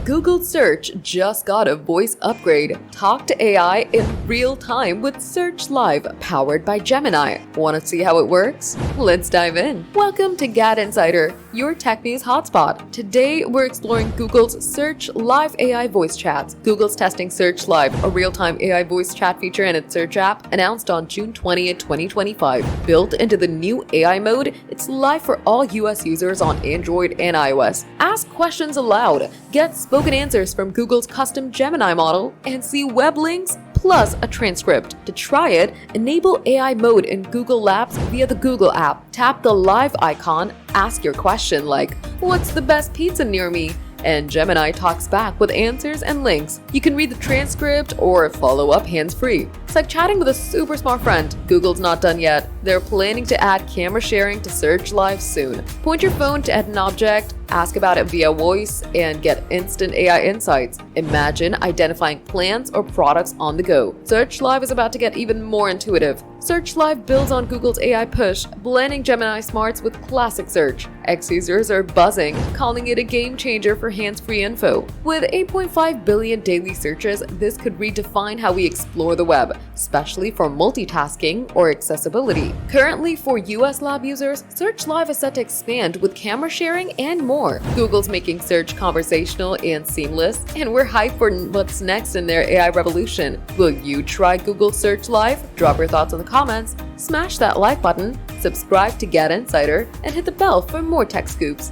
Google Search just got a voice upgrade. Talk to AI in real time with Search Live, powered by Gemini. Want to see how it works? Let's dive in. Welcome to GadInsider, your tech news hotspot. Today, we're exploring Google's Search Live AI voice chats. Google's testing Search Live, a real-time AI voice chat feature in its Search app, announced on June 20th, 2025. Built into the new AI mode, it's live for all US users on Android and iOS. Ask questions aloud, get spoken answers from Google's custom Gemini model, and see web links plus a transcript. To try it, enable AI mode in Google Labs via the Google app. Tap the live icon, ask your question like, "What's the best pizza near me?" and Gemini talks back with answers and links. You can read the transcript or follow up hands-free. It's like chatting with a super smart friend. Google's not done yet. They're planning to add camera sharing to Search Live soon. Point your phone to an object, ask about it via voice, and get instant AI insights. Imagine identifying plants or products on the go. Search Live is about to get even more intuitive. Search Live builds on Google's AI push, blending Gemini smarts with classic search. Ex-users are buzzing, calling it a game changer for hands-free info. With 8.5 billion daily searches, this could redefine how we explore the web, especially for multitasking or accessibility. Currently, for US lab users, Search Live is set to expand with camera sharing and more. Google's making search conversational and seamless, and we're hyped for what's next in their AI revolution. Will you try Google Search Live? Drop your thoughts in the comments, smash that like button, subscribe to GadInsider, and hit the bell for more tech scoops.